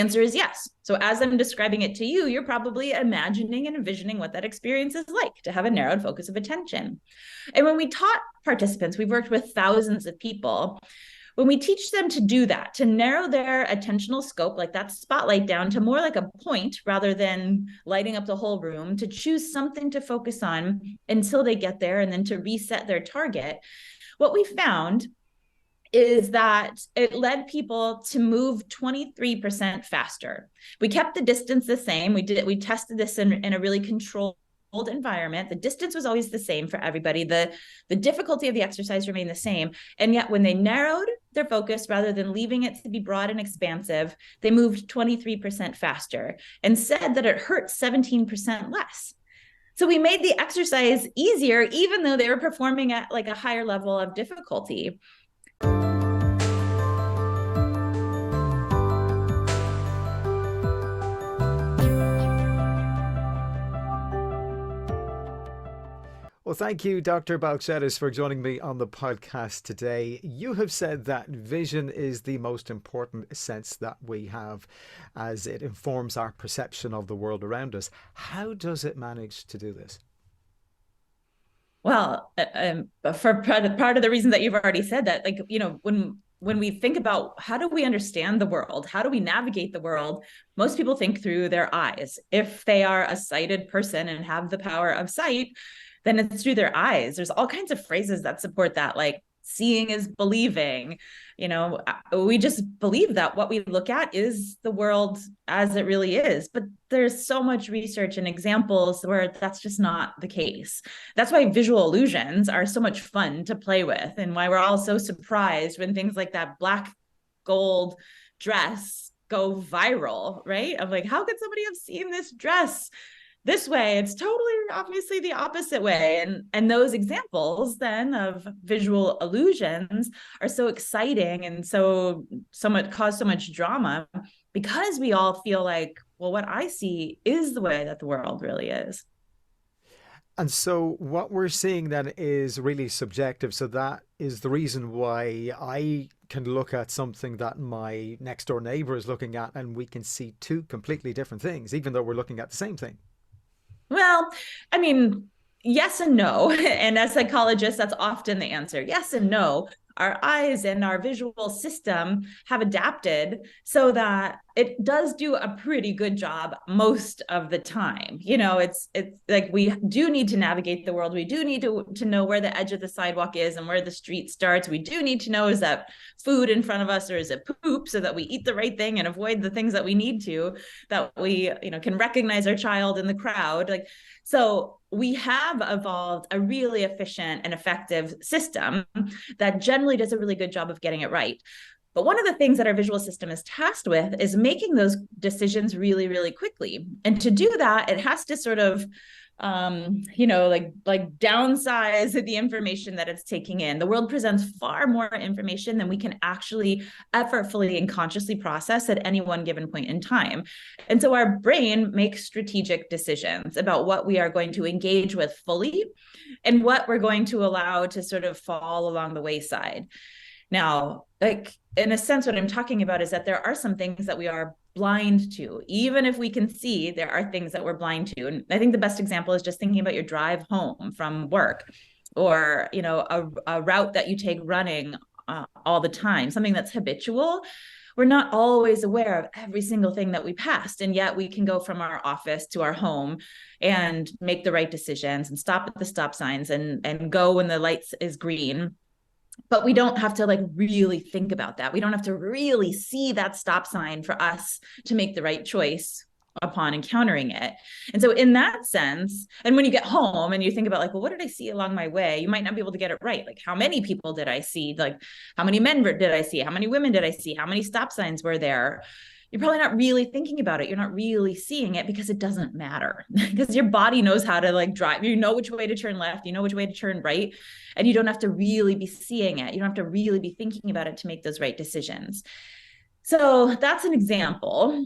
answer is yes. So as I'm describing it to you, you're probably imagining and envisioning what that experience is like to have a narrowed focus of attention. And when we taught participants, we've worked with thousands of people. When we teach them to do that, to narrow their attentional scope, like that spotlight down to more like a point rather than lighting up the whole room, to choose something to focus on until they get there and then to reset their target, what we found is that it led people to move 23% faster. We kept the distance the same. We tested this in a really controlled environment. The distance was always the same for everybody. The difficulty of the exercise remained the same. And yet when they narrowed their focus, rather than leaving it to be broad and expansive, they moved 23% faster and said that it hurt 17% less. So we made the exercise easier, even though they were performing at like a higher level of difficulty. Well, thank you, Dr. Balcetis, for joining me on the podcast today. You have said that vision is the most important sense that we have, as it informs our perception of the world around us. How does it manage to do this? Well, for part of the reason that you've already said that, like, when we think about how do we understand the world, how do we navigate the world, most people think through their eyes. If they are a sighted person and have the power of sight, then it's through their eyes. There's all kinds of phrases that support that, like seeing is believing. We just believe that what we look at is the world as it really is. But there's so much research and examples where that's just not the case. That's why visual illusions are so much fun to play with, and why we're all so surprised when things like that black gold dress go viral, right? I'm like, how could somebody have seen this dress this way? It's totally obviously the opposite way. And those examples then of visual illusions are so exciting and so much cause so much drama, because we all feel like, well, what I see is the way that the world really is. And so what we're seeing then is really subjective. So that is the reason why I can look at something that my next door neighbor is looking at, and we can see two completely different things, even though we're looking at the same thing. Well, I mean, yes and no. And as psychologists, that's often the answer. Yes and no. Our eyes and our visual system have adapted so that it does do a pretty good job most of the time. It's like we do need to navigate the world. We do need to know where the edge of the sidewalk is and where the street starts. We do need to know, is that food in front of us or is it poop, so that we eat the right thing and avoid the things that we need to, that we can recognize our child in the crowd. So we have evolved a really efficient and effective system that generally does a really good job of getting it right. But one of the things that our visual system is tasked with is making those decisions really, really quickly. And to do that, it has to sort of, downsize the information that it's taking in. The world presents far more information than we can actually effortfully and consciously process at any one given point in time. And so our brain makes strategic decisions about what we are going to engage with fully and what we're going to allow to sort of fall along the wayside. Now, like, in a sense, what I'm talking about is that there are some things that we are blind to. Even if we can see, there are things that we're blind to. And I think the best example is just thinking about your drive home from work, or, a route that you take running all the time, something that's habitual. We're not always aware of every single thing that we passed. And yet we can go from our office to our home and make the right decisions and stop at the stop signs and go when the light is green. But we don't have to really think about that. We don't have to really see that stop sign for us to make the right choice upon encountering it. And so in that sense, and when you get home and you think about well, what did I see along my way? You might not be able to get it right. Like, how many people did I see? Like, how many men did I see? How many women did I see? How many stop signs were there? You're probably not really thinking about it. You're not really seeing it because it doesn't matter, because your body knows how to drive. You know which way to turn left, you know which way to turn right, and you don't have to really be seeing it. You don't have to really be thinking about it to make those right decisions. So that's an example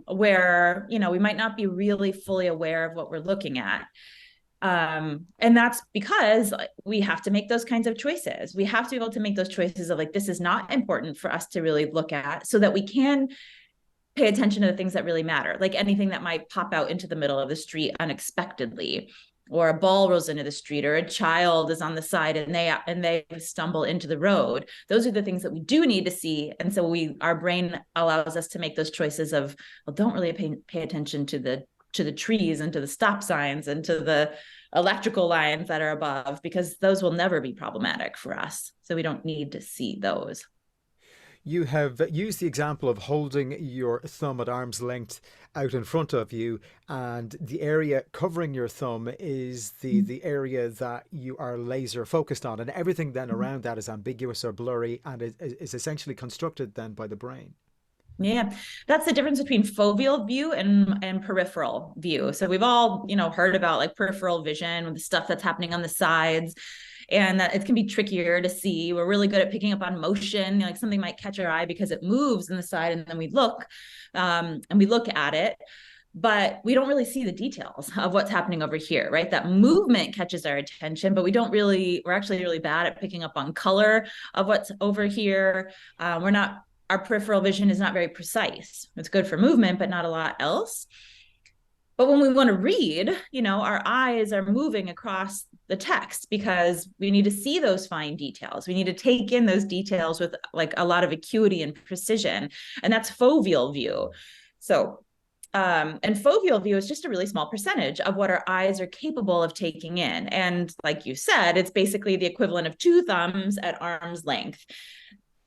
where, we might not be really fully aware of what we're looking at. And that's because we have to make those kinds of choices. We have to be able to make those choices of this is not important for us to really look at, so that we can pay attention to the things that really matter, like anything that might pop out into the middle of the street unexpectedly, or a ball rolls into the street, or a child is on the side and they stumble into the road. Those are the things that we do need to see. And so our brain allows us to make those choices of, well, don't really pay attention to the trees and to the stop signs and to the electrical lines that are above, because those will never be problematic for us. So we don't need to see those. You have used the example of holding your thumb at arm's length out in front of you, and the area covering your thumb is the area that you are laser focused on, and everything then around that is ambiguous or blurry and is essentially constructed then by the brain. Yeah, that's the difference between foveal view and peripheral view. So we've all, heard about like peripheral vision with the stuff that's happening on the sides, and that it can be trickier to see. We're really good at picking up on motion, like something might catch our eye because it moves in the side, and then we look at it, but we don't really see the details of what's happening over here, right? That movement catches our attention, but we're actually really bad at picking up on color of what's over here. Our peripheral vision is not very precise. It's good for movement, but not a lot else. But when we want to read, our eyes are moving across the text because we need to see those fine details. We need to take in those details with like a lot of acuity and precision. And that's foveal view. So, and foveal view is just a really small percentage of what our eyes are capable of taking in. And like you said, it's basically the equivalent of two thumbs at arm's length.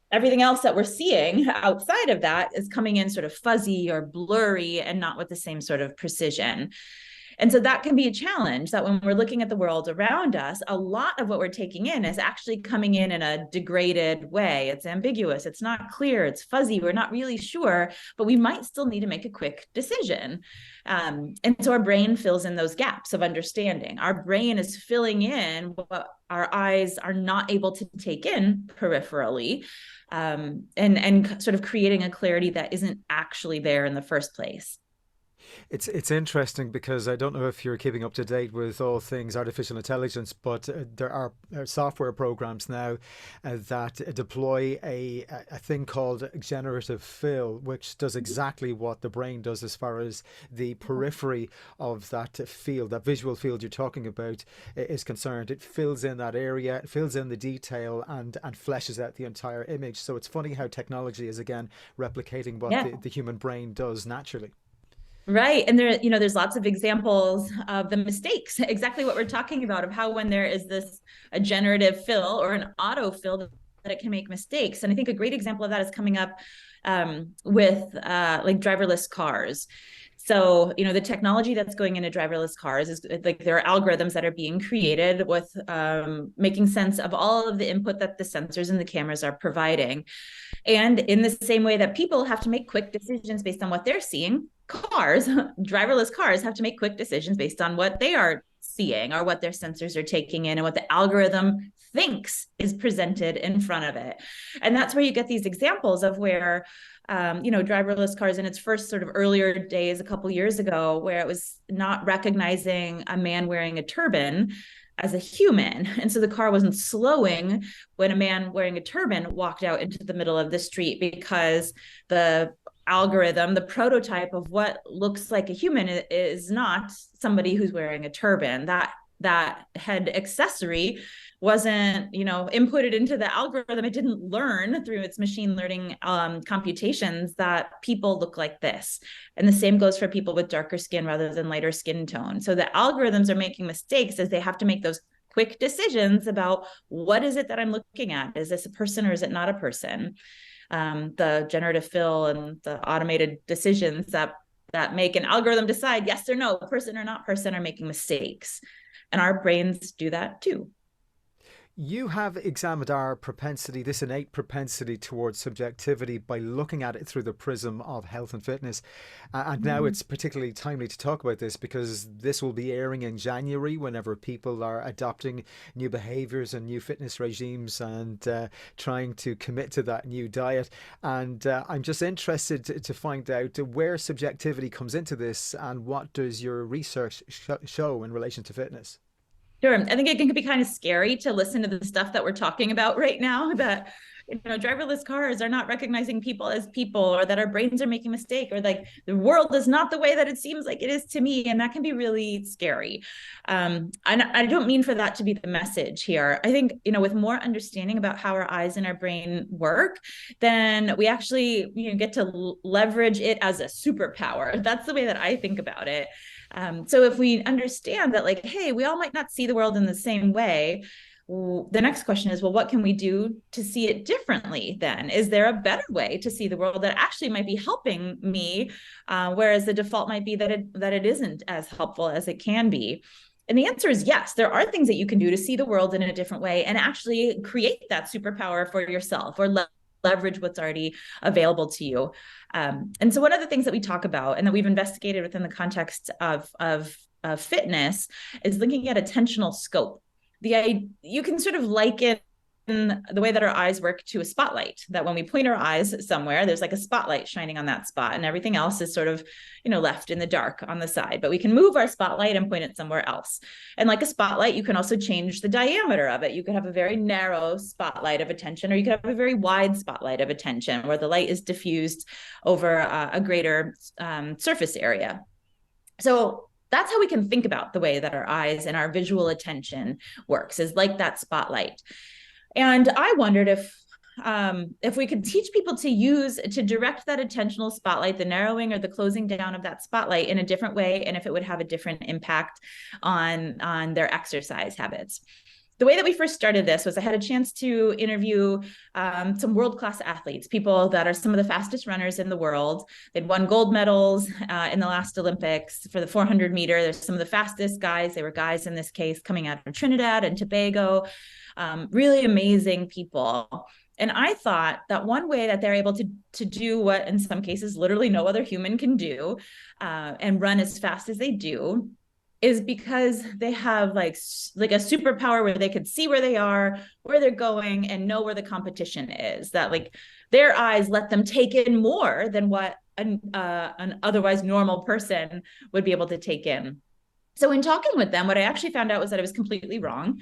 Everything else that we're seeing outside of that is coming in sort of fuzzy or blurry and not with the same sort of precision. And so that can be a challenge, that when we're looking at the world around us, a lot of what we're taking in is actually coming in a degraded way. It's ambiguous, it's not clear, it's fuzzy, we're not really sure, but we might still need to make a quick decision. And so our brain fills in those gaps of understanding. Our brain is filling in what our eyes are not able to take in peripherally, and sort of creating a clarity that isn't actually there in the first place. It's interesting because I don't know if you're keeping up to date with all things artificial intelligence, but there are software programs now that deploy a thing called generative fill, which does exactly what the brain does as far as the periphery of that field, that visual field you're talking about, is concerned. It fills in that area, it fills in the detail, and fleshes out the entire image. So it's funny how technology is again replicating what the human brain does naturally. Right. And there's lots of examples of the mistakes, exactly what we're talking about, of how when there is a generative fill or an auto fill, that it can make mistakes. And I think a great example of that is coming up with like driverless cars. So, the technology that's going into driverless cars is like there are algorithms that are being created with making sense of all of the input that the sensors and the cameras are providing. And in the same way that people have to make quick decisions based on what they're seeing, driverless cars have to make quick decisions based on what they are seeing or what their sensors are taking in and what the algorithm thinks is presented in front of it. And that's where you get these examples of where, driverless cars in its first sort of earlier days, a couple years ago, where it was not recognizing a man wearing a turban as a human. And so the car wasn't slowing when a man wearing a turban walked out into the middle of the street, because the algorithm, the prototype of what looks like a human, is not somebody who's wearing a turban. That head accessory wasn't, inputted into the algorithm. It didn't learn through its machine learning computations that people look like this. And the same goes for people with darker skin rather than lighter skin tone. So the algorithms are making mistakes as they have to make those quick decisions about, what is it that I'm looking at? Is this a person or is it not a person? The generative fill and the automated decisions that make an algorithm decide yes or no, person or not person, are making mistakes. And our brains do that too. You have examined our propensity, this innate propensity towards subjectivity, by looking at it through the prism of health and fitness. And now it's particularly timely to talk about this because this will be airing in January, whenever people are adopting new behaviors and new fitness regimes and trying to commit to that new diet. And I'm just interested to find out where subjectivity comes into this, and what does your research show in relation to fitness? Sure. I think it can be kind of scary to listen to the stuff that we're talking about right now, that driverless cars are not recognizing people as people, or that our brains are making mistake, or like the world is not the way that it seems like it is to me. And that can be really scary. And I don't mean for that to be the message here. I think, with more understanding about how our eyes and our brain work, then we actually get to leverage it as a superpower. That's the way that I think about it. So if we understand that, like, hey, we all might not see the world in the same way, the next question is, well, what can we do to see it differently then? Is there a better way to see the world that actually might be helping me, whereas the default might be that it isn't as helpful as it can be? And the answer is yes, there are things that you can do to see the world in a different way and actually create that superpower for yourself, or leverage what's already available to you. And so one of the things that we talk about and that we've investigated within the context of fitness is looking at attentional scope. You can sort of liken the way that our eyes work to a spotlight, that when we point our eyes somewhere, there's like a spotlight shining on that spot, and everything else is sort of, left in the dark on the side. But we can move our spotlight and point it somewhere else. And like a spotlight, you can also change the diameter of it. You could have a very narrow spotlight of attention, or you could have a very wide spotlight of attention where the light is diffused over a greater surface area. So that's how we can think about the way that our eyes and our visual attention works, is like that spotlight. And I wondered if we could teach people to direct that attentional spotlight, the narrowing or the closing down of that spotlight, in a different way, and if it would have a different impact on their exercise habits. The way that we first started this was I had a chance to interview some world-class athletes, people that are some of the fastest runners in the world. They'd won gold medals in the last Olympics for the 400 meter. They're some of the fastest guys. They were guys in this case coming out of Trinidad and Tobago, really amazing people. And I thought that one way that they're able to do what in some cases literally no other human can do, and run as fast as they do, is because they have like a superpower where they could see where they are, where they're going, and know where the competition is. That like their eyes let them take in more than what an otherwise normal person would be able to take in. So in talking with them, what I actually found out was that I was completely wrong.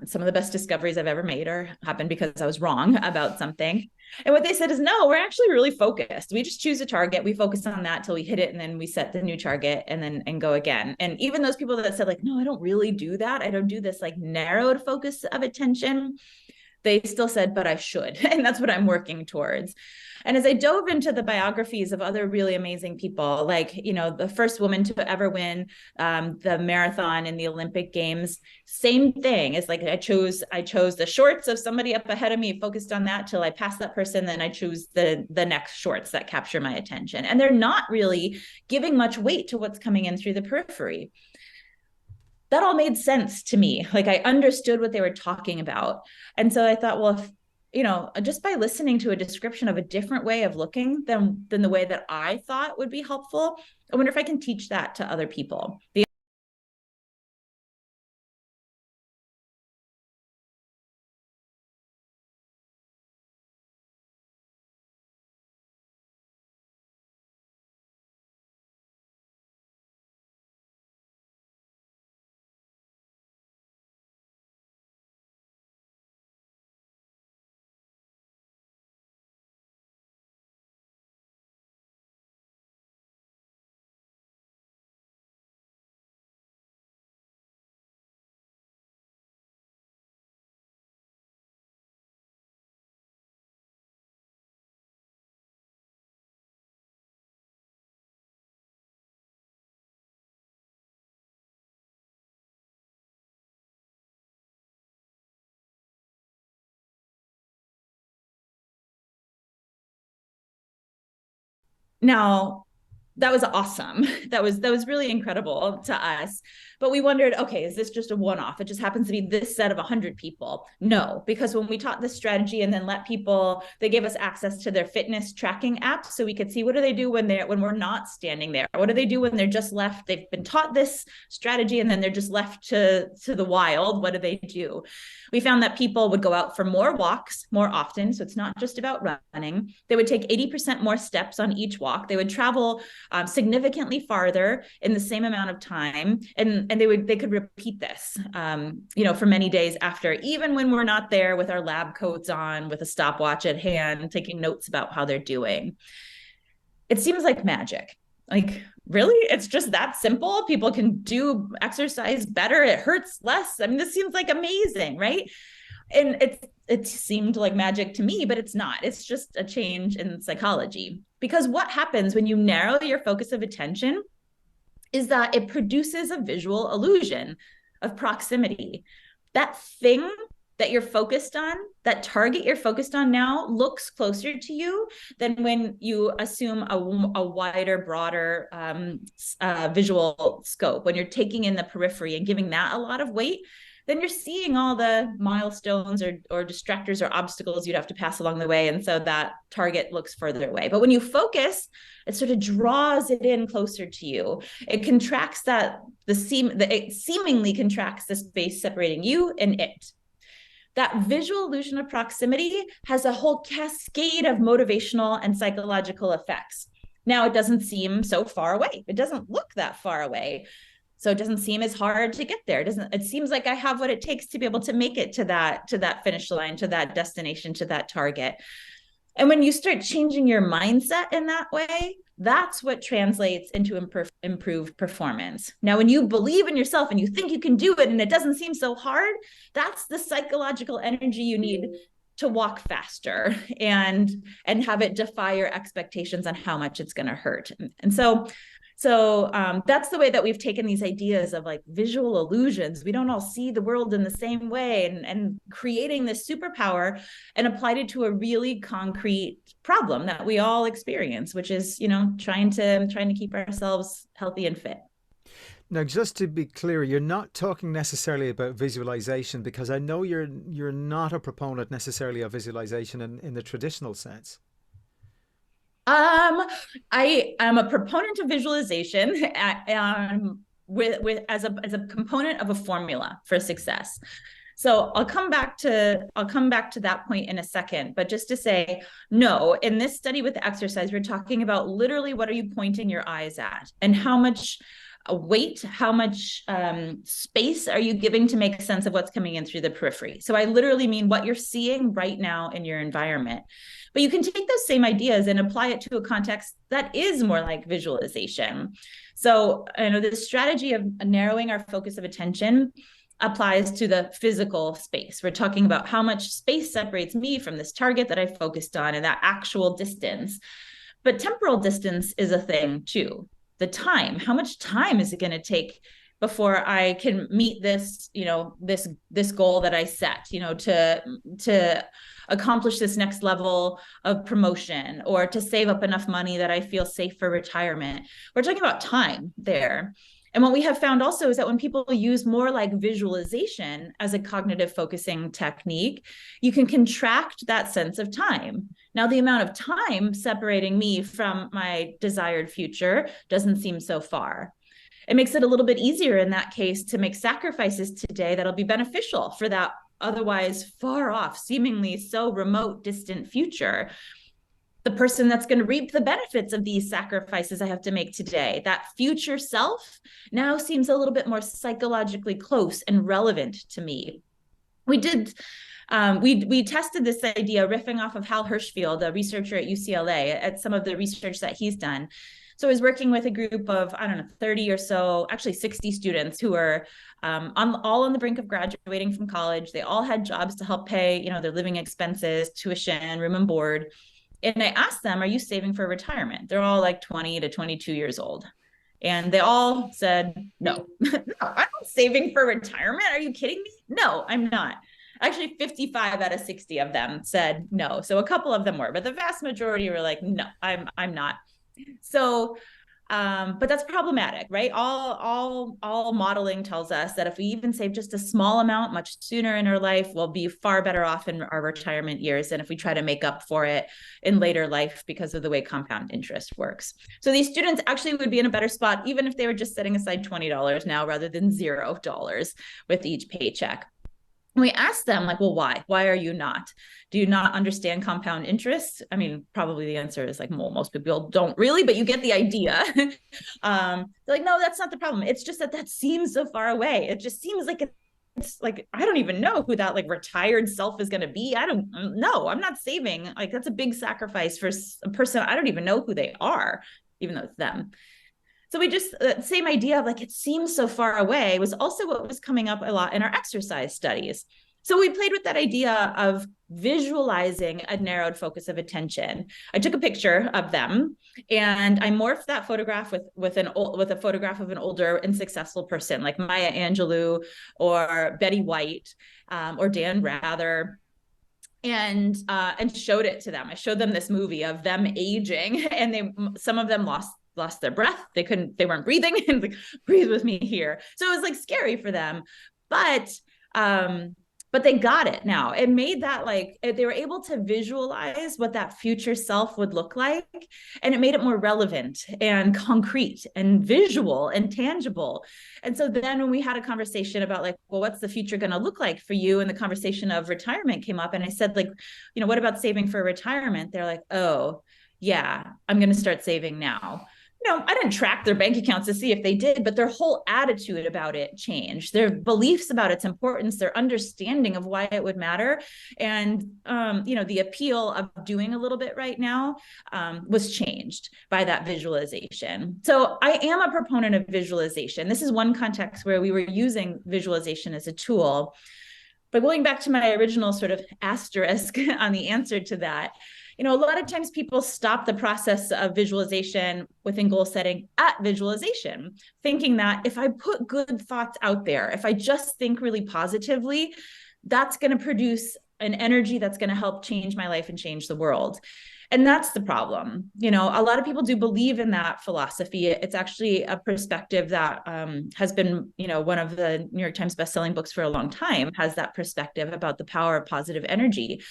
Some of the best discoveries I've ever made happened because I was wrong about something. And what they said is, no, we're actually really focused. We just choose a target. We focus on that till we hit it. And then we set the new target and go again. And even those people that said like, no, I don't really do that. I don't do this like narrowed focus of attention. They still said, but I should. And that's what I'm working towards. And as I dove into the biographies of other really amazing people, like, the first woman to ever win the marathon in the Olympic Games, same thing. It's like I chose the shorts of somebody up ahead of me, focused on that till I passed that person. Then I choose the next shorts that capture my attention. And they're not really giving much weight to what's coming in through the periphery. That all made sense to me. Like I understood what they were talking about. And so I thought, well, if, just by listening to a description of a different way of looking than the way that I thought would be helpful, I wonder if I can teach that to other people. Now, that was awesome. That was really incredible to us. But we wondered, okay, is this just a one-off? It just happens to be this set of 100 people. No, because when we taught this strategy and then they gave us access to their fitness tracking app, so we could see what do they do when we're not standing there? What do they do when they're just left? They've been taught this strategy and then they're just left to the wild. What do they do? We found that people would go out for more walks more often. So it's not just about running. They would take 80% more steps on each walk. They would travel significantly farther in the same amount of time, and they could repeat this, for many days after, even when we're not there with our lab coats on, with a stopwatch at hand, taking notes about how they're doing. It seems like magic. Like, really? It's just that simple? People can do exercise better. It hurts less. I mean, this seems like amazing, right? And it seemed like magic to me, but it's not. It's just a change in psychology. Because what happens when you narrow your focus of attention is that it produces a visual illusion of proximity. That thing that you're focused on, that target you're focused on now, looks closer to you than when you assume a wider, broader visual scope. When you're taking in the periphery and giving that a lot of weight, then you're seeing all the milestones or distractors or obstacles you'd have to pass along the way. And so that target looks further away. But when you focus, it sort of draws it in closer to you. It contracts it seemingly contracts the space separating you and it. That visual illusion of proximity has a whole cascade of motivational and psychological effects. Now, it doesn't seem so far away. It doesn't look that far away. So it doesn't seem as hard to get there. It seems like I have what it takes to be able to make it to that finish line, to that destination, to that target. And when you start changing your mindset in that way, that's what translates into improved performance. Now, when you believe in yourself and you think you can do it and it doesn't seem so hard, that's the psychological energy you need to walk faster and have it defy your expectations on how much it's going to hurt. And so that's the way that we've taken these ideas of like visual illusions. We don't all see the world in the same way, and creating this superpower and applied it to a really concrete problem that we all experience, which is, trying to keep ourselves healthy and fit. Now, just to be clear, you're not talking necessarily about visualization, because I know you're not a proponent necessarily of visualization in the traditional sense. I am a proponent of visualization with as a component of a formula for success. So I'll come back to that point in a second, but just to say, no, in this study with the exercise, we're talking about literally what are you pointing your eyes at, and how much weight, how much space are you giving to make sense of what's coming in through the periphery. So I literally mean what you're seeing right now in your environment. But you can take those same ideas and apply it to a context that is more like visualization. So the strategy of narrowing our focus of attention applies to the physical space. We're talking about how much space separates me from this target that I focused on, and that actual distance. But temporal distance is a thing too. The time, how much time is it going to take before I can meet this, this goal that I set, to accomplish this next level of promotion, or to save up enough money that I feel safe for retirement. We're talking about time there. And what we have found also is that when people use more like visualization as a cognitive focusing technique, you can contract that sense of time. Now, the amount of time separating me from my desired future doesn't seem so far. It makes it a little bit easier in that case to make sacrifices today that'll be beneficial for that otherwise far off, seemingly so remote, distant future. The person that's going to reap the benefits of these sacrifices I have to make today, that future self, now seems a little bit more psychologically close and relevant to me. We tested this idea riffing off of Hal Hirschfield, a researcher at UCLA, at some of the research that he's done. So I was working with a group of, 30 or so, actually 60 students who were all on the brink of graduating from college. They all had jobs to help pay, their living expenses, tuition, room and board. And I asked them, are you saving for retirement? They're all like 20 to 22 years old. And they all said, no, no, I'm not saving for retirement. Are you kidding me? No, I'm not. Actually, 55 out of 60 of them said no. So a couple of them were, but the vast majority were like, no, I'm not. So, but that's problematic, right? All modeling tells us that if we even save just a small amount much sooner in our life, we'll be far better off in our retirement years than if we try to make up for it in later life because of the way compound interest works. So these students actually would be in a better spot even if they were just setting aside $20 now rather than $0 with each paycheck. And we asked them, like, well, why? Why are you not? Do you not understand compound interest? I mean, probably the answer is like, well, most people don't really, but you get the idea. They're like, no, that's not the problem. It's just that that seems so far away. It just seems like it's like, I don't even know who that like retired self is going to be. I don't know. I'm not saving. Like, that's a big sacrifice for a person. I don't even know who they are, even though it's them. So we just, same idea of like, it seems so far away was also what was coming up a lot in our exercise studies. So we played with that idea of visualizing a narrowed focus of attention. I took a picture of them and I morphed that photograph with a photograph of an older and successful person like Maya Angelou or Betty White, or Dan Rather, and showed it to them. I showed them this movie of them aging, and some of them lost their breath. They weren't breathing, and like, breathe with me here. So it was like scary for them, but they got it now. It made that like they were able to visualize what that future self would look like, and it made it more relevant and concrete and visual and tangible. And so then when we had a conversation about like, well, what's the future going to look like for you, and the conversation of retirement came up, and I said, like, what about saving for retirement? They're like, oh yeah, I'm going to start saving now. I didn't track their bank accounts to see if they did, but their whole attitude about it changed. Their beliefs about its importance, their understanding of why it would matter. And, the appeal of doing a little bit right now was changed by that visualization. So I am a proponent of visualization. This is one context where we were using visualization as a tool. But going back to my original sort of asterisk on the answer to that, a lot of times people stop the process of visualization within goal setting at visualization, thinking that if I put good thoughts out there, if I just think really positively, that's going to produce an energy that's going to help change my life and change the world. And that's the problem. A lot of people do believe in that philosophy. It's actually a perspective that has been, one of the New York Times bestselling books for a long time, has that perspective about the power of positive energy.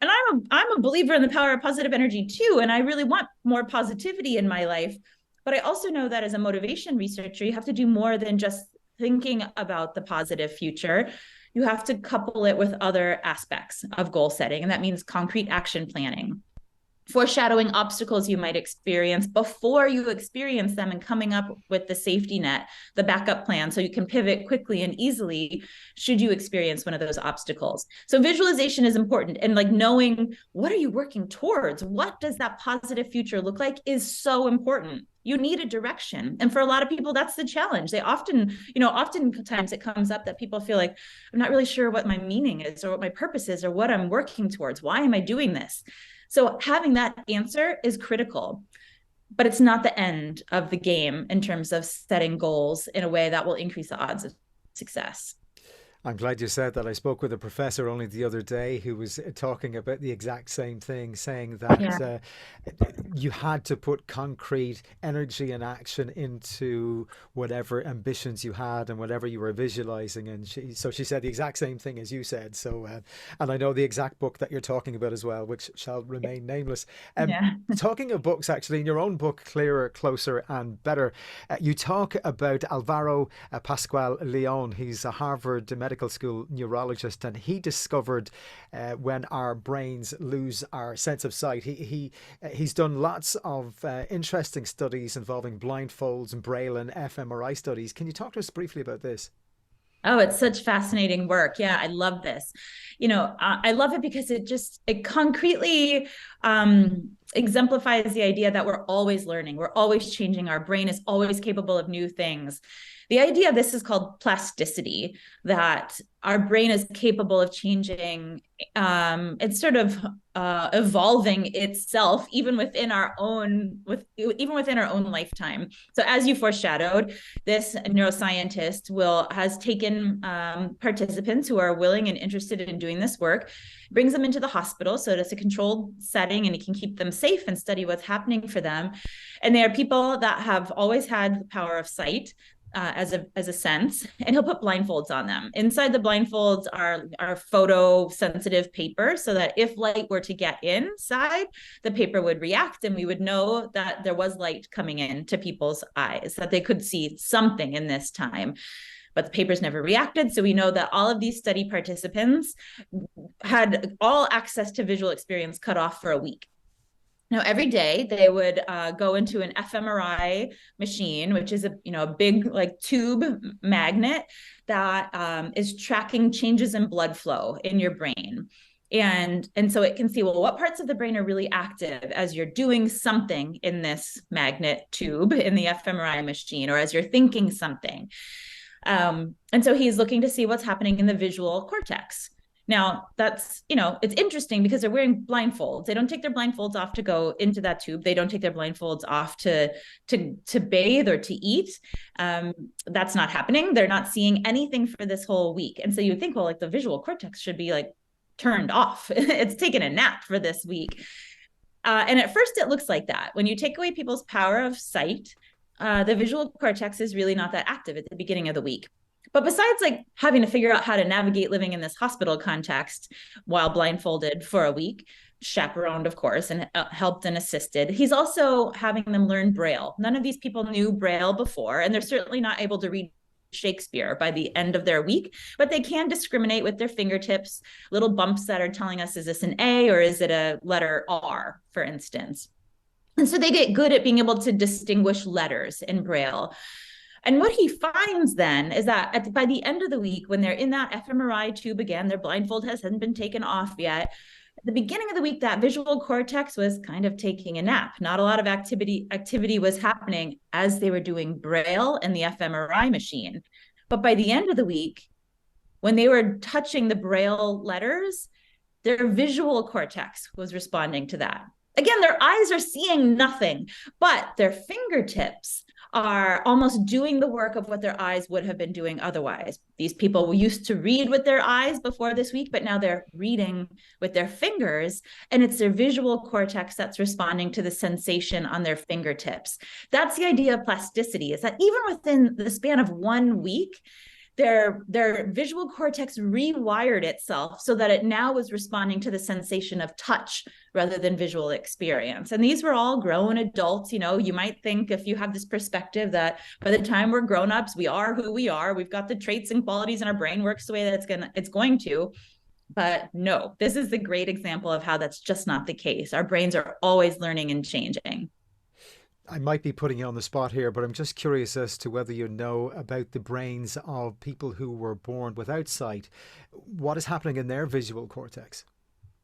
And I'm a believer in the power of positive energy too. And I really want more positivity in my life. But I also know that as a motivation researcher, you have to do more than just thinking about the positive future. You have to couple it with other aspects of goal setting. And that means concrete action planning, foreshadowing obstacles you might experience before you experience them, and coming up with the safety net, the backup plan, so you can pivot quickly and easily should you experience one of those obstacles. So visualization is important, and like knowing what are you working towards, what does that positive future look like, is so important. You need a direction. And for a lot of people, that's the challenge. They oftentimes it comes up that people feel like, I'm not really sure what my meaning is, or what my purpose is, or what I'm working towards. Why am I doing this? So having that answer is critical, but it's not the end of the game in terms of setting goals in a way that will increase the odds of success. I'm glad you said that. I spoke with a professor only the other day who was talking about the exact same thing, saying that you had to put concrete energy and action into whatever ambitions you had and whatever you were visualizing. And she said the exact same thing as you said. So, and I know the exact book that you're talking about as well, which shall remain nameless. Talking of books, actually, in your own book, Clearer, Closer and Better, you talk about Alvaro Pascual Leon. He's a Harvard medical school neurologist, and he discovered when our brains lose our sense of sight. He's done lots of interesting studies involving blindfolds and Braille and fMRI studies. Can you talk to us briefly about this? Oh, it's such fascinating work. Yeah, I love this. I love it because it concretely exemplifies the idea that we're always learning, we're always changing, our brain is always capable of new things. The idea of this is called plasticity, that our brain is capable of changing. It's sort of evolving itself even within our own lifetime. So as you foreshadowed, this neuroscientist has taken participants who are willing and interested in doing this work, brings them into the hospital, so it's a controlled setting, and he can keep them safe and study what's happening for them. And they are people that have always had the power of sight, as a sense, and he'll put blindfolds on them. Inside the blindfolds are photosensitive paper, so that if light were to get inside, the paper would react, and we would know that there was light coming in to people's eyes, that they could see something in this time. but the papers never reacted. So we know that all of these study participants had all access to visual experience cut off for a week. Now, every day they would go into an fMRI machine, which is a big like tube magnet that is tracking changes in blood flow in your brain. And so it can see, well, what parts of the brain are really active as you're doing something in this magnet tube in the fMRI machine, or as you're thinking something. And so he's looking to see what's happening in the visual cortex. Now, that's, it's interesting because they're wearing blindfolds. They don't take their blindfolds off to go into that tube. They don't take their blindfolds off to bathe or to eat. That's not happening. They're not seeing anything for this whole week. And so you would think, well, like the visual cortex should be like turned off. It's taken a nap for this week. And at first it looks like that. When you take away people's power of sight, the visual cortex is really not that active at the beginning of the week. But besides like having to figure out how to navigate living in this hospital context while blindfolded for a week, chaperoned, of course, and helped and assisted, he's also having them learn Braille. None of these people knew Braille before, and they're certainly not able to read Shakespeare by the end of their week, but they can discriminate with their fingertips, little bumps that are telling us, is this an A or is it a letter R, for instance? And so they get good at being able to distinguish letters in Braille. And what he finds then is that by the end of the week, when they're in that fMRI tube again, their blindfold hasn't been taken off yet. At the beginning of the week, that visual cortex was kind of taking a nap. Not a lot of activity was happening as they were doing Braille in the fMRI machine. But by the end of the week, when they were touching the Braille letters, their visual cortex was responding to that. Again, their eyes are seeing nothing, but their fingertips are almost doing the work of what their eyes would have been doing otherwise. These people used to read with their eyes before this week, but now they're reading with their fingers, and it's their visual cortex that's responding to the sensation on their fingertips. That's the idea of plasticity, is that even within the span of 1 week, their visual cortex rewired itself so that it now was responding to the sensation of touch rather than visual experience. And these were all grown adults. You might think, if you have this perspective that by the time we're grown-ups, we are who we are, we've got the traits and qualities, and our brain works the way that it's going to. But no, this is the great example of how that's just not the case. Our brains are always learning and changing. I might be putting you on the spot here, but I'm just curious as to whether you know about the brains of people who were born without sight. What is happening in their visual cortex?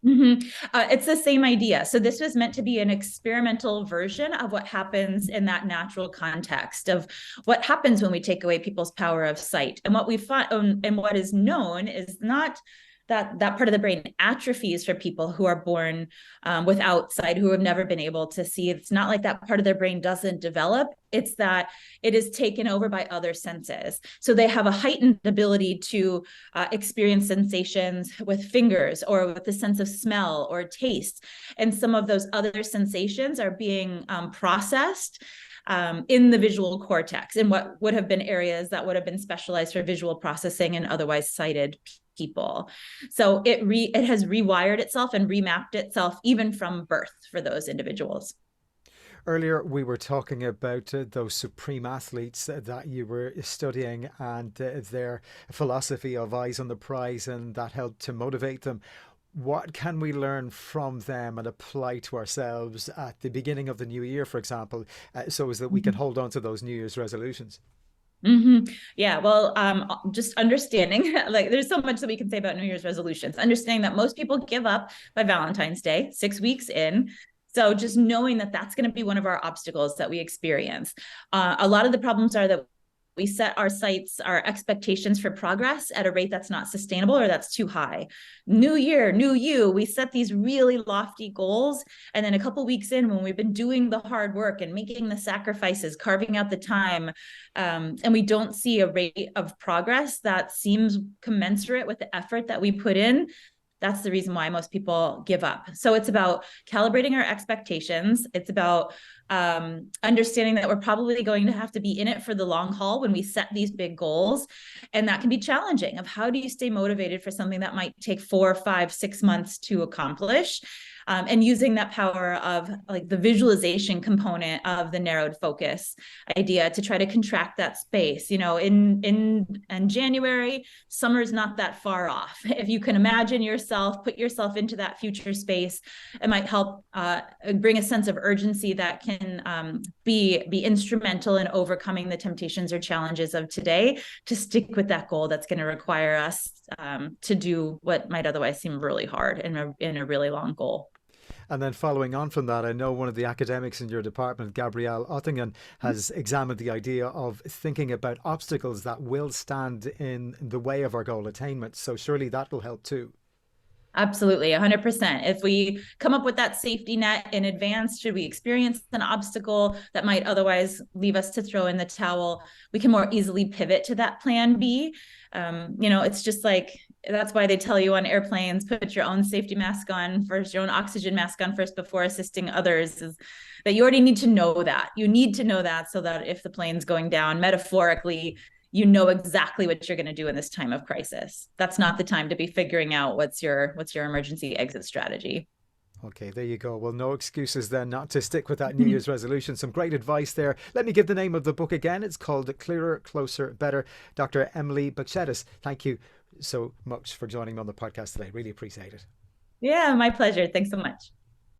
Mm-hmm. It's the same idea. So this was meant to be an experimental version of what happens in that natural context of what happens when we take away people's power of sight. And what we find, and what is known, is not that part of the brain atrophies for people who are born without sight, who have never been able to see. It's not like that part of their brain doesn't develop. It's that it is taken over by other senses. So they have a heightened ability to experience sensations with fingers, or with the sense of smell or taste. And some of those other sensations are being processed in the visual cortex, in what would have been areas that would have been specialized for visual processing and otherwise sighted people. So it has rewired itself and remapped itself even from birth for those individuals. Earlier, we were talking about those supreme athletes that you were studying, and their philosophy of eyes on the prize, and that helped to motivate them. What can we learn from them and apply to ourselves at the beginning of the new year, for example, so as that we can hold on to those New Year's resolutions? Mm-hmm. Yeah, well, just understanding, like, there's so much that we can say about New Year's resolutions. Understanding that most people give up by Valentine's Day, 6 weeks in. So just knowing that that's going to be one of our obstacles that we experience. A lot of the problems are that we set our sights, our expectations for progress at a rate that's not sustainable, or that's too high. New year, new you, we set these really lofty goals. And then a couple of weeks in, when we've been doing the hard work and making the sacrifices, carving out the time, and we don't see a rate of progress that seems commensurate with the effort that we put in, that's the reason why most people give up. So it's about calibrating our expectations. It's about understanding that we're probably going to have to be in it for the long haul when we set these big goals. And that can be challenging. Of how do you stay motivated for something that might take 4, 5, 6 months to accomplish? and using that power of like the visualization component of the narrowed focus idea to try to contract that space. In January, summer's not that far off. If you can imagine yourself, put yourself into that future space, it might help bring a sense of urgency that can be instrumental in overcoming the temptations or challenges of today, to stick with that goal that's going to require us to do what might otherwise seem really hard in a really long goal. And then following on from that, I know one of the academics in your department, Gabrielle Ottingen, has examined the idea of thinking about obstacles that will stand in the way of our goal attainment. So surely that will help too. Absolutely, 100%. If we come up with that safety net in advance, should we experience an obstacle that might otherwise leave us to throw in the towel, we can more easily pivot to that plan B. It's just like, that's why they tell you on airplanes, put your own safety mask on first, your own oxygen mask on first before assisting others, is that you already need to know that. You need to know that so that if the plane's going down, metaphorically, you know exactly what you're going to do in this time of crisis. That's not the time to be figuring out what's your emergency exit strategy. Okay, there you go. Well, no excuses then not to stick with that New Year's resolution. Some great advice there. Let me give the name of the book again. It's called Clearer, Closer, Better. Dr. Emily Balcetis, thank you so much for joining me on the podcast today. Really appreciate it. Yeah, my pleasure. Thanks so much.